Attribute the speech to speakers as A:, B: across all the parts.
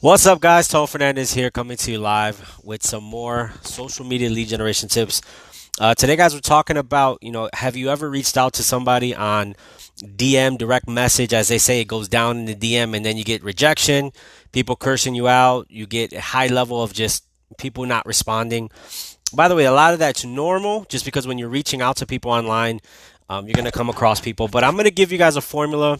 A: What's up, guys? Tom Fernandez here, coming to you live with some more social media lead generation tips. Today, guys, we're talking about, have you ever reached out to somebody on DM, direct message? As they say, it goes down in the DM and then you get rejection, people cursing you out, you get a high level of just people not responding. By the way, a lot of that's normal just because when you're reaching out to people online, you're going to come across people. But I'm going to give you guys a formula,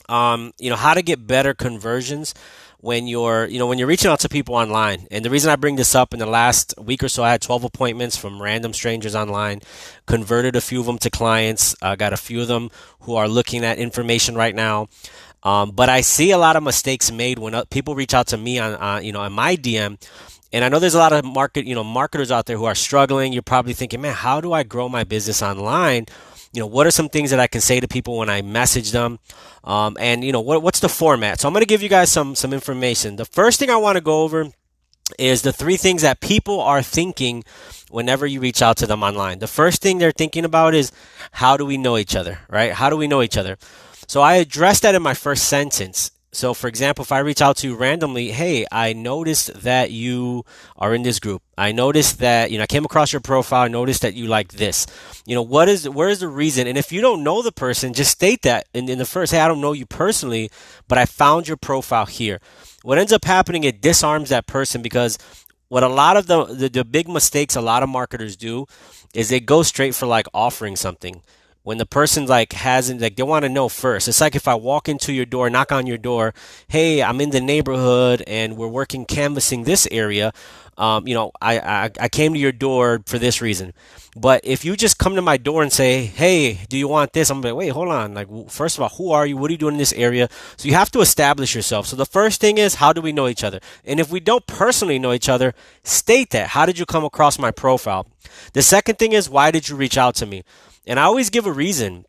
A: how to get better conversions when you're reaching out to people online. And the reason I bring this up, in the last week or so, I had 12 appointments from random strangers online, converted a few of them to clients. I got a few of them who are looking at information right now. But I see a lot of mistakes made when people reach out to me on my DM. And I know there's a lot of marketers out there who are struggling. You're probably thinking, man, how do I grow my business online? What are some things that I can say to people when I message them? And what's the format? So I'm going to give you guys some information. The first thing I want to go over is the three things that people are thinking whenever you reach out to them online. The first thing they're thinking about is, how do we know each other, right? How do we know each other? So I addressed that in my first sentence. So, for example, if I reach out to you randomly, hey, I noticed that you are in this group. I noticed that, I came across your profile. I noticed that you like this. Where is the reason? And if you don't know the person, just state that in the first, hey, I don't know you personally, but I found your profile here. What ends up happening, it disarms that person, because what a lot of the big mistakes a lot of marketers do is they go straight for like offering something when the person like hasn't, like, they want to know first. It's like if I walk into your door, knock on your door, hey, I'm in the neighborhood and we're working canvassing this area. I came to your door for this reason. But if you just come to my door and say, hey, do you want this? I'm like, wait, hold on. Like, first of all, who are you? What are you doing in this area? So you have to establish yourself. So the first thing is, how do we know each other? And if we don't personally know each other, state that. How did you come across my profile? The second thing is, why did you reach out to me? And I always give a reason.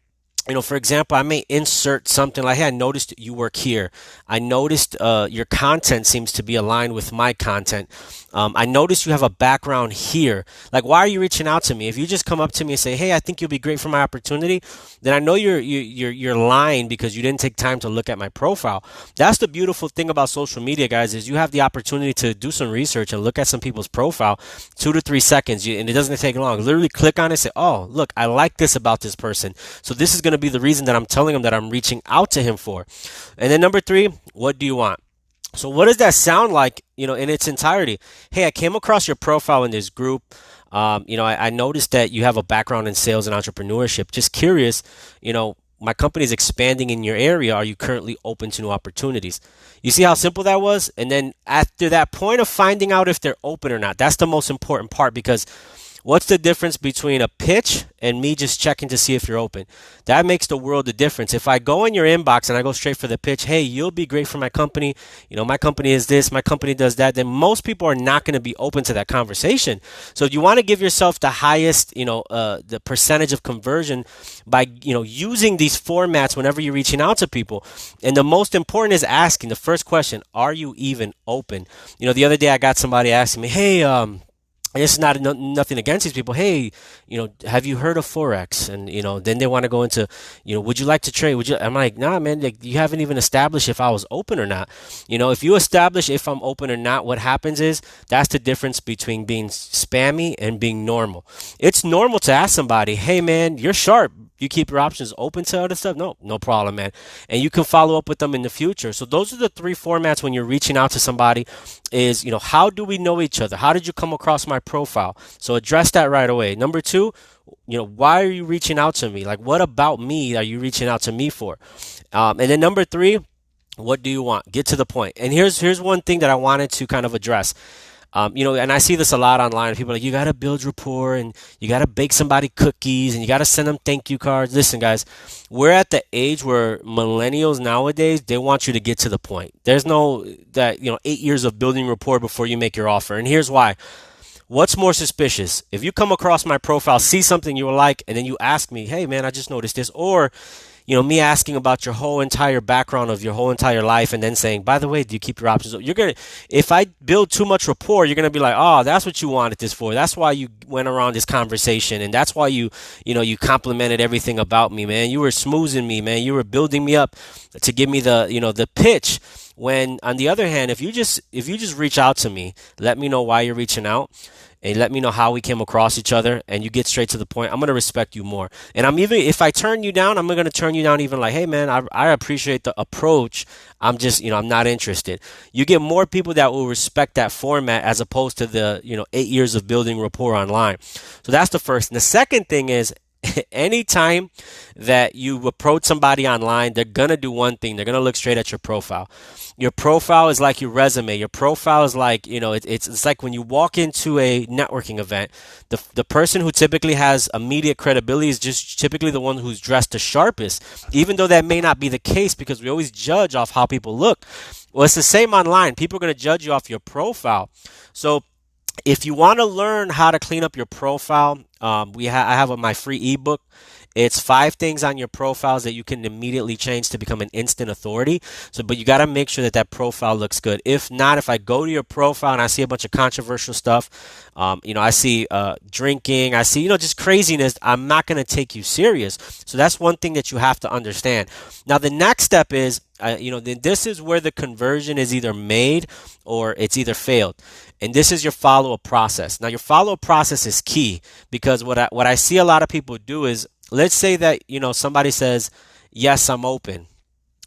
A: For example, I may insert something like, hey, I noticed you work here. I noticed your content seems to be aligned with my content. I noticed you have a background here. Like, why are you reaching out to me? If you just come up to me and say, hey, I think you'll be great for my opportunity, then I know you're lying because you didn't take time to look at my profile. That's the beautiful thing about social media, guys, is you have the opportunity to do some research and look at some people's profile, 2 to 3 seconds, and it doesn't take long. Literally click on it and say, oh, look, I like this about this person. So this is going to be the reason that I'm telling him that I'm reaching out to him for. And then number three, what do you want? So what does that sound like, in its entirety? Hey, I came across your profile in this group. I noticed that you have a background in sales and entrepreneurship. Just curious, my company is expanding in your area. Are you currently open to new opportunities? You see how simple that was? And then after that point of finding out if they're open or not, that's the most important part, because what's the difference between a pitch and me just checking to see if you're open? That makes the world of difference. If I go in your inbox and I go straight for the pitch, hey, you'll be great for my company. My company is this, my company does that, then most people are not going to be open to that conversation. So you want to give yourself the highest, the percentage of conversion by, using these formats whenever you're reaching out to people. And the most important is asking the first question, are you even open? The other day I got somebody asking me, hey, this is not nothing against these people. Hey, have you heard of Forex? And, then they want to go into, would you like to trade? I'm like, nah, man, like, you haven't even established if I was open or not. If you establish if I'm open or not, what happens is that's the difference between being spammy and being normal. It's normal to ask somebody, hey, man, you're sharp. You keep your options open to other stuff? No problem, man. And you can follow up with them in the future. So those are the three formats when you're reaching out to somebody is, how do we know each other? How did you come across my profile? So address that right away. Number two, why are you reaching out to me? Like, what about me are you reaching out to me for? And then number three, what do you want? Get to the point. And here's one thing that I wanted to kind of address. And I see this a lot online. People are like, you got to build rapport and you got to bake somebody cookies and you got to send them thank you cards. Listen, guys, we're at the age where millennials nowadays, they want you to get to the point. There's no 8 years of building rapport before you make your offer. And here's why. What's more suspicious? If you come across my profile, see something you like, and then you ask me, hey, man, I just noticed this. Or me asking about your whole entire background of your whole entire life and then saying, by the way, do you keep your options open? If I build too much rapport, you're going to be like, oh, that's what you wanted this for. That's why you went around this conversation. And that's why you complimented everything about me, man. You were smoozing me, man. You were building me up to give me the pitch. When on the other hand, if you just reach out to me, let me know why you're reaching out, and let me know how we came across each other, and you get straight to the point, I'm gonna respect you more. And I'm even if I turn you down, I'm gonna turn you down even like, hey man, I appreciate the approach. I'm just, I'm not interested. You get more people that will respect that format as opposed to the, 8 years of building rapport online. So that's the first. And the second thing is anytime that you approach somebody online, they're gonna do one thing. They're gonna look straight at your profile. Your profile is like your resume. Your profile is like, it's like when you walk into a networking event, the person who typically has immediate credibility is just typically the one who's dressed the sharpest, even though that may not be the case because we always judge off how people look. Well, it's the same online. People are going to judge you off your profile. So if you want to learn how to clean up your profile, I have my free ebook. It's 5 things on your profiles that you can immediately change to become an instant authority. So, but you got to make sure that that profile looks good. If not, if I go to your profile and I see a bunch of controversial stuff, I see drinking, I see, just craziness, I'm not going to take you serious. So that's one thing that you have to understand. Now, the next step is, this is where the conversion is either made or it's either failed. And this is your follow-up process. Now, your follow-up process is key because what I see a lot of people do is, let's say that, somebody says, yes, I'm open.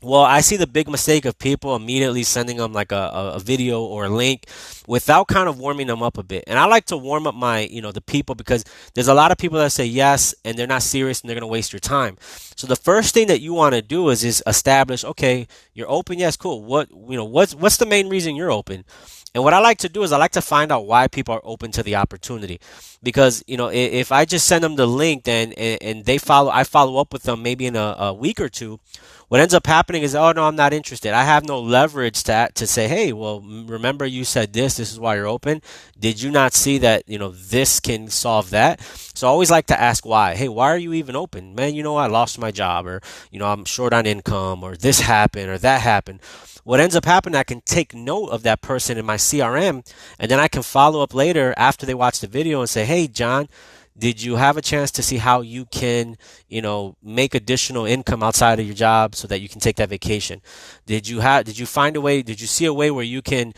A: Well, I see the big mistake of people immediately sending them like a video or a link without kind of warming them up a bit. And I like to warm up the people because there's a lot of people that say yes and they're not serious and they're going to waste your time. So the first thing that you want to do is establish, okay, you're open. Yes, cool. What's the main reason you're open? And what I like to do is I like to find out why people are open to the opportunity, because if I just send them the link then and I follow up with them maybe in a week or two, what ends up happening is, oh no, I'm not interested. I have no leverage to say, hey, well, remember you said this is why you're open. Did you not see that this can solve that? So I always like to ask why. Hey, why are you even open, man? I lost my job, or I'm short on income, or this happened or that happened. What ends up happening, I can take note of that person in my CRM, and then I can follow up later after they watch the video and say, hey, John, did you have a chance to see how you can, make additional income outside of your job so that you can take that vacation? Did you find a way, did you see a way where you can,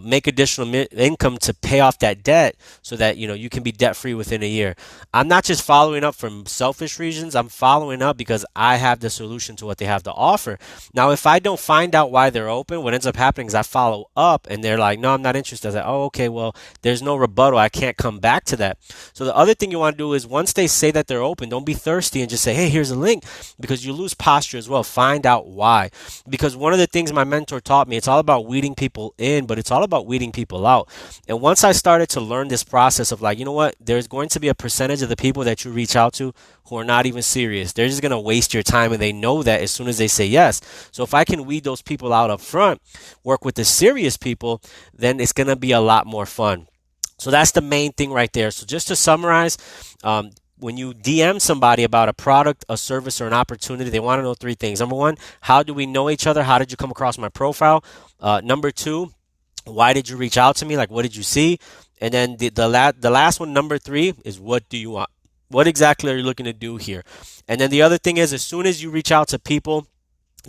A: make additional income to pay off that debt so that, you can be debt free within a year? I'm not just following up from selfish reasons. I'm following up because I have the solution to what they have to offer. Now, if I don't find out why they're open, what ends up happening is I follow up and they're like, no, I'm not interested. I say, oh, okay, well, there's no rebuttal. I can't come back to that. So the other thing you want to do is once they say that they're open, don't be thirsty and just say, hey, here's a link, because you lose posture as well. Find out why. Because one of the things my mentor taught me, it's all about weeding people in, but it's all about weeding people out. And once I started to learn this process of like, you know what, there's going to be a percentage of the people that you reach out to who are not even serious. They're just going to waste your time, and they know that as soon as they say yes. So if I can weed those people out up front, work with the serious people, then it's going to be a lot more fun. So that's the main thing right there. So just to summarize, when you DM somebody about a product, a service, or an opportunity, they want to know 3 things. Number 1, how do we know each other? How did you come across my profile? Number 2, why did you reach out to me? Like, what did you see? And then the last one, number 3, is what do you want? What exactly are you looking to do here? And then the other thing is, as soon as you reach out to people,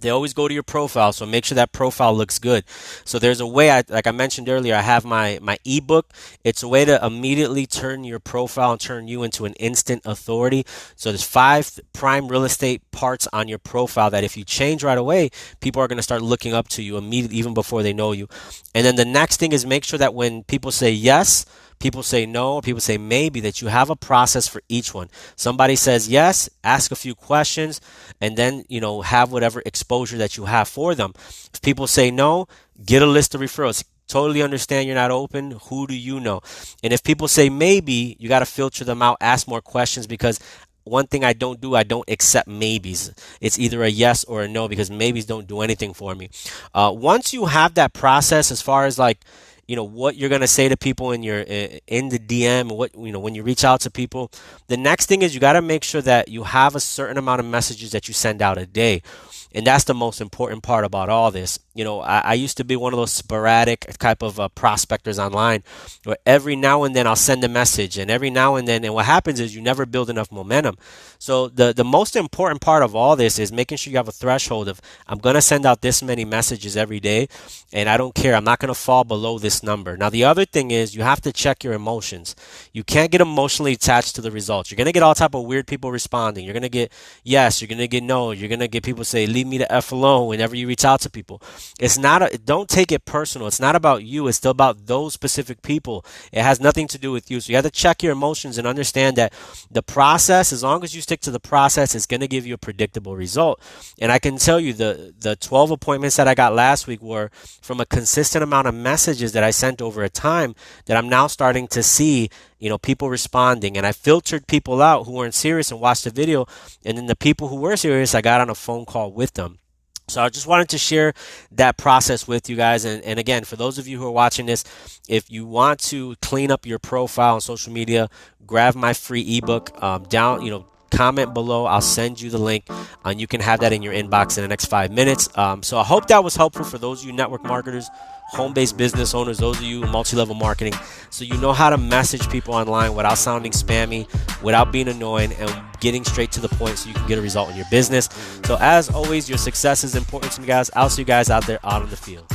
A: they always go to your profile, so make sure that profile looks good. So there's a way, like I mentioned earlier, I have my ebook. It's a way to immediately turn your profile and turn you into an instant authority. So there's 5 prime real estate parts on your profile that if you change right away, people are going to start looking up to you immediately, even before they know you. And then the next thing is make sure that when people say yes, people say no, people say maybe, that you have a process for each one. Somebody says yes, ask a few questions, and then, have whatever exposure that you have for them. If people say no, get a list of referrals. Totally understand you're not open. Who do you know? And if people say maybe, you got to filter them out, ask more questions, because one thing I don't do, I don't accept maybes. It's either a yes or a no, because maybes don't do anything for me. Once you have that process, as far as like, what you're going to say to people in the DM, and what, when you reach out to people, the next thing is you got to make sure that you have a certain amount of messages that you send out a day. And that's the most important part about all this. I used to be one of those sporadic type of prospectors online, where every now and then I'll send a message, and every now and then, and what happens is you never build enough momentum. So the most important part of all this is making sure you have a threshold of, I'm going to send out this many messages every day, and I don't care. I'm not going to fall below this number. Now, the other thing is you have to check your emotions. You can't get emotionally attached to the results. You're going to get all type of weird people responding. You're going to get yes, you're going to get no. You're going to get people say, leave me the F alone whenever you reach out to people. It's not don't take it personal. It's not about you. It's still about those specific people. It has nothing to do with you. So you have to check your emotions and understand that the process, as long as you stick to the process, is going to give you a predictable result. And I can tell you the 12 appointments that I got last week were from a consistent amount of messages that I sent over a time that I'm now starting to see, people responding. And I filtered people out who weren't serious and watched the video. And then the people who were serious, I got on a phone call with them. So I just wanted to share that process with you guys. And again, for those of you who are watching this, if you want to clean up your profile on social media, grab my free ebook comment below. I'll send you the link and you can have that in your inbox in the next 5 minutes. So I hope that was helpful for those of you network marketers, home-based business owners, those of you in multi-level marketing, so you know how to message people online without sounding spammy, without being annoying, and getting straight to the point so you can get a result in your business. So as always, your success is important to me, guys. I'll see you guys out there out on the field.